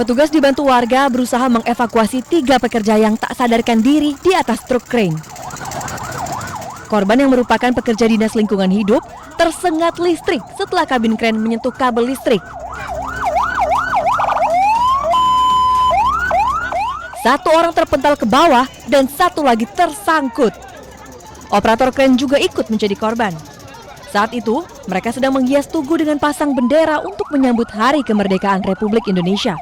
Petugas dibantu warga berusaha mengevakuasi 3 pekerja yang tak sadarkan diri di atas truk krain. Korban yang merupakan pekerja dinas lingkungan hidup tersengat listrik setelah kabin krain menyentuh kabel listrik. Satu orang terpental ke bawah dan satu lagi tersangkut. Operator krain juga ikut menjadi korban. Saat itu, mereka sedang menghias tugu dengan pasang bendera untuk menyambut Hari Kemerdekaan Republik Indonesia.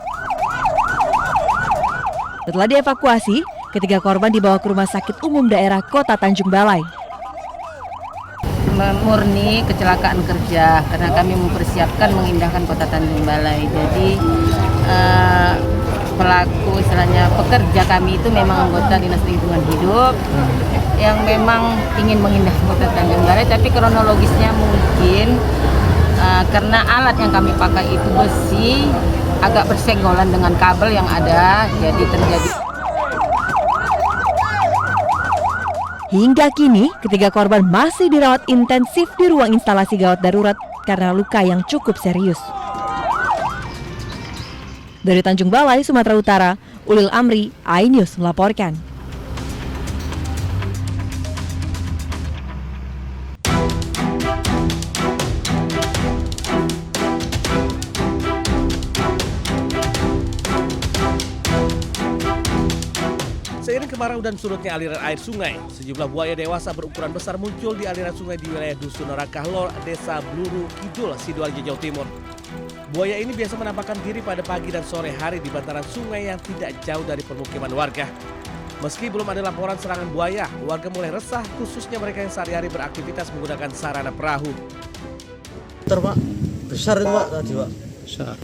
Setelah dievakuasi, ketiga korban dibawa ke Rumah Sakit Umum Daerah Kota Tanjung Balai. Murni kecelakaan kerja karena kami mempersiapkan mengindahkan Kota Tanjung Balai. Jadi pelaku istilahnya pekerja kami itu memang anggota Dinas Lingkungan Hidup yang memang ingin mengindahkan Kota Tanjung Balai, tapi kronologisnya mungkin karena alat yang kami pakai itu besi agak bersenggolan dengan kabel yang ada, jadi terjadi. Hingga kini, ketiga korban masih dirawat intensif di ruang instalasi gawat darurat karena luka yang cukup serius. Dari Tanjung Balai, Sumatera Utara, Ulil Amri, iNews melaporkan. Seiring kemarau dan surutnya aliran air sungai, sejumlah buaya dewasa berukuran besar muncul di aliran sungai di wilayah Dusun Rakahlor, Desa Bluru Kidul, Sidoarjo, Jawa Timur. Buaya ini biasa menampakkan diri pada pagi dan sore hari di bantaran sungai yang tidak jauh dari permukiman warga. Meski belum ada laporan serangan buaya, warga mulai resah, khususnya mereka yang sehari-hari beraktivitas menggunakan sarana perahu. Pak, besar itu Pak tadi Pak. Besar.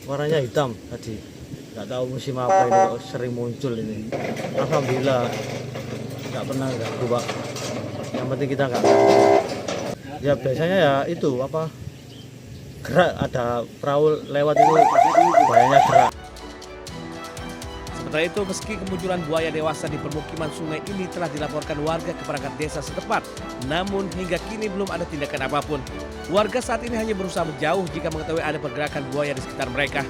Warnanya hitam tadi. Nggak tahu musim apa ini kok sering muncul ini. Alhamdulillah nggak pernah ganggu Pak. Yang penting kita nggak ganggu. Ya biasanya ya itu apa, gerak, ada perahu lewat itu buayanya gerak. Sementara itu, meski kemunculan buaya dewasa di permukiman sungai ini telah dilaporkan warga ke perangkat desa setempat, namun hingga kini belum ada tindakan apapun. Warga saat ini hanya berusaha menjauh jika mengetahui ada pergerakan buaya di sekitar mereka.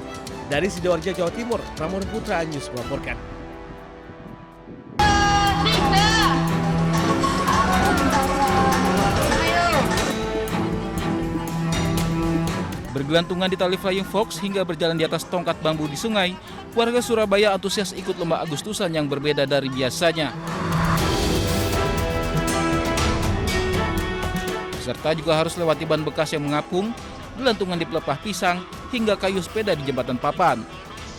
Dari Sidoarjo, Jawa Timur, Pramono Putra, iNews melaporkan. Bergelantungan di tali flying fox hingga berjalan di atas tongkat bambu di sungai, warga Surabaya antusias ikut lomba Agustusan yang berbeda dari biasanya. Peserta juga harus lewati ban bekas yang mengapung, gelantungan di pelepah pisang, hingga kayu sepeda di jembatan papan.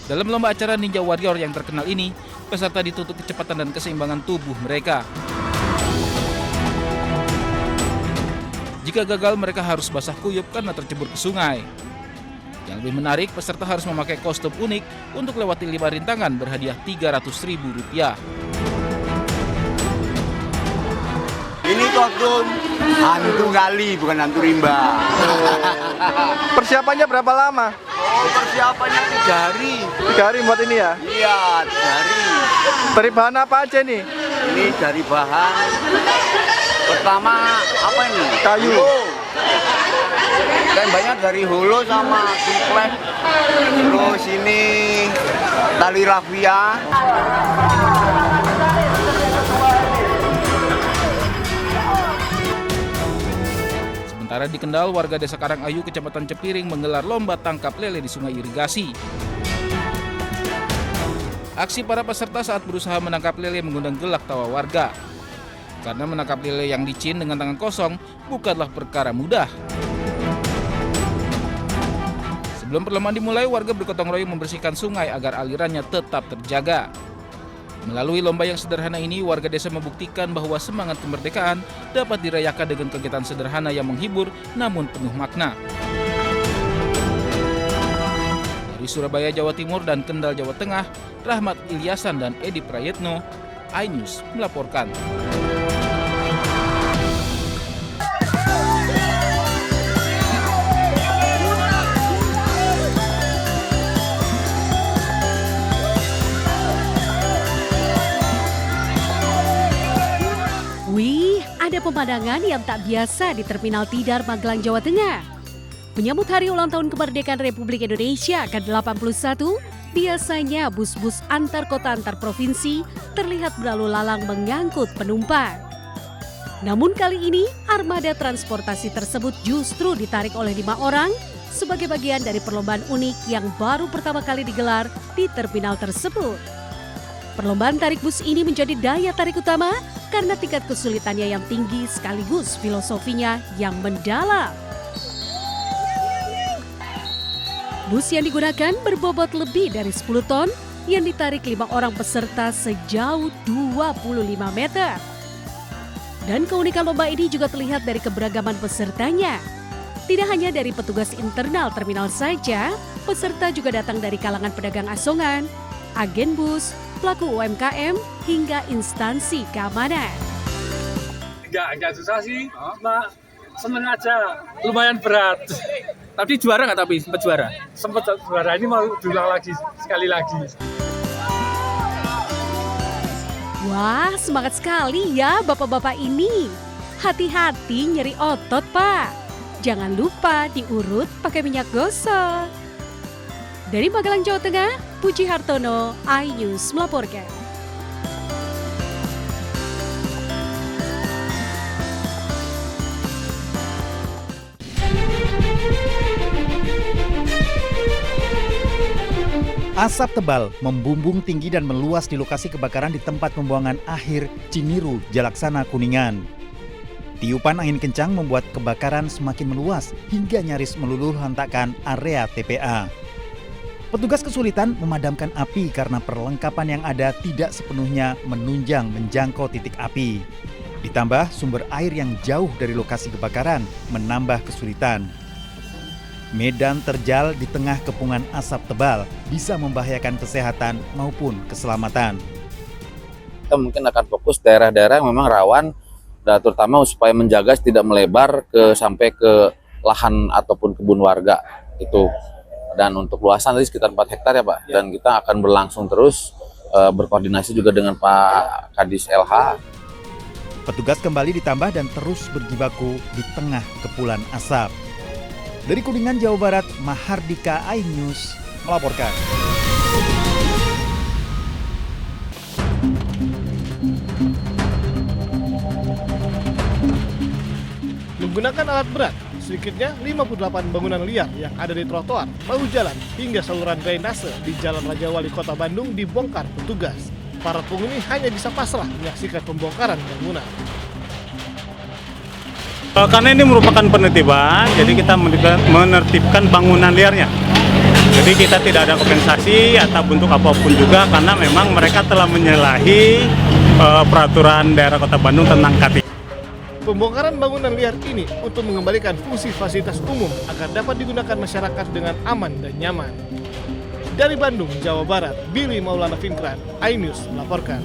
Dalam lomba acara Ninja Warrior yang terkenal ini, peserta dituntut kecepatan dan keseimbangan tubuh mereka. Jika gagal, mereka harus basah kuyup karena tercebur ke sungai. Yang lebih menarik, peserta harus memakai kostum unik untuk lewati 5 rintangan berhadiah Rp300.000. Ini kostum hantu kali, bukan hantu rimba. Persiapannya berapa lama? Persiapannya 3 hari. 3 hari buat ini ya? Iya, 3 hari. Dari bahan apa aja nih? Ini dari bahan pertama apa ini? Kayu. Dan banyak dari hulu sama suplek. Terus ini tali rafia. Sementara di Kendal, warga Desa Karangayu, Kecamatan Cepiring menggelar lomba tangkap lele di sungai irigasi. Aksi para peserta saat berusaha menangkap lele mengundang gelak tawa warga. Karena menangkap lele yang licin dengan tangan kosong bukanlah perkara mudah. Sebelum perlombaan dimulai, warga bergotong royong membersihkan sungai agar alirannya tetap terjaga. Melalui lomba yang sederhana ini, warga desa membuktikan bahwa semangat kemerdekaan dapat dirayakan dengan kegiatan sederhana yang menghibur namun penuh makna. Dari Surabaya, Jawa Timur dan Kendal, Jawa Tengah, Rahmat Ilyasan dan Edi Prayetno, iNews melaporkan. Wih, ada pemandangan yang tak biasa di Terminal Tidar, Magelang, Jawa Tengah. Menyambut hari ulang tahun kemerdekaan Republik Indonesia ke-81, biasanya bus-bus antar kota antar provinsi terlihat berlalu lalang mengangkut penumpang. Namun kali ini armada transportasi tersebut justru ditarik oleh 5 orang sebagai bagian dari perlombaan unik yang baru pertama kali digelar di terminal tersebut. Perlombaan tarik bus ini menjadi daya tarik utama karena tingkat kesulitannya yang tinggi sekaligus filosofinya yang mendalam. Bus yang digunakan berbobot lebih dari 10 ton yang ditarik 5 orang peserta sejauh 25 meter. Dan keunikan lomba ini juga terlihat dari keberagaman pesertanya. Tidak hanya dari petugas internal terminal saja, peserta juga datang dari kalangan pedagang asongan, agen bus, pelaku UMKM, hingga instansi keamanan. Enggak susah sih, seneng aja, lumayan berat. Tapi juara nggak tapi? Sempat juara? Sempat juara, ini mau diulang lagi, sekali lagi. Wah, semangat sekali ya bapak-bapak ini. Hati-hati nyeri otot, Pak. Jangan lupa diurut pakai minyak gosok. Dari Magelang, Jawa Tengah, Puji Hartono, iNews melaporkan. Asap tebal membumbung tinggi dan meluas di lokasi kebakaran di tempat pembuangan akhir Cimiru, Jalaksana, Kuningan. Tiupan angin kencang membuat kebakaran semakin meluas hingga nyaris meluluh lantakkan area TPA. Petugas kesulitan memadamkan api karena perlengkapan yang ada tidak sepenuhnya menunjang menjangkau titik api. Ditambah sumber air yang jauh dari lokasi kebakaran menambah kesulitan. Medan terjal di tengah kepungan asap tebal bisa membahayakan kesehatan maupun keselamatan. Kita mungkin akan fokus daerah-daerah yang memang rawan, dan terutama supaya menjaga tidak melebar sampai ke lahan ataupun kebun warga itu. Dan untuk luasan tadi sekitar 4 hektar ya Pak. Dan kita akan berlangsung terus berkoordinasi juga dengan Pak Kadis LH. Petugas kembali ditambah dan terus berjibaku di tengah kepulan asap. Dari Kuningan, Jawa Barat, Mahardika, iNews melaporkan. Menggunakan alat berat, sedikitnya 58 bangunan liar yang ada di trotoar, bahu jalan, hingga saluran drainase di Jalan Raja Wali Kota Bandung dibongkar petugas. Para penghuni hanya bisa pasrah menyaksikan pembongkaran bangunan. Karena ini merupakan penertiban, jadi kita menertibkan bangunan liarnya. Jadi kita tidak ada kompensasi atau bentuk apapun juga karena memang mereka telah menyalahi peraturan daerah Kota Bandung tentang KT. Pembongkaran bangunan liar ini untuk mengembalikan fungsi fasilitas umum agar dapat digunakan masyarakat dengan aman dan nyaman. Dari Bandung, Jawa Barat, Billy Maulana Finkran, iNews melaporkan.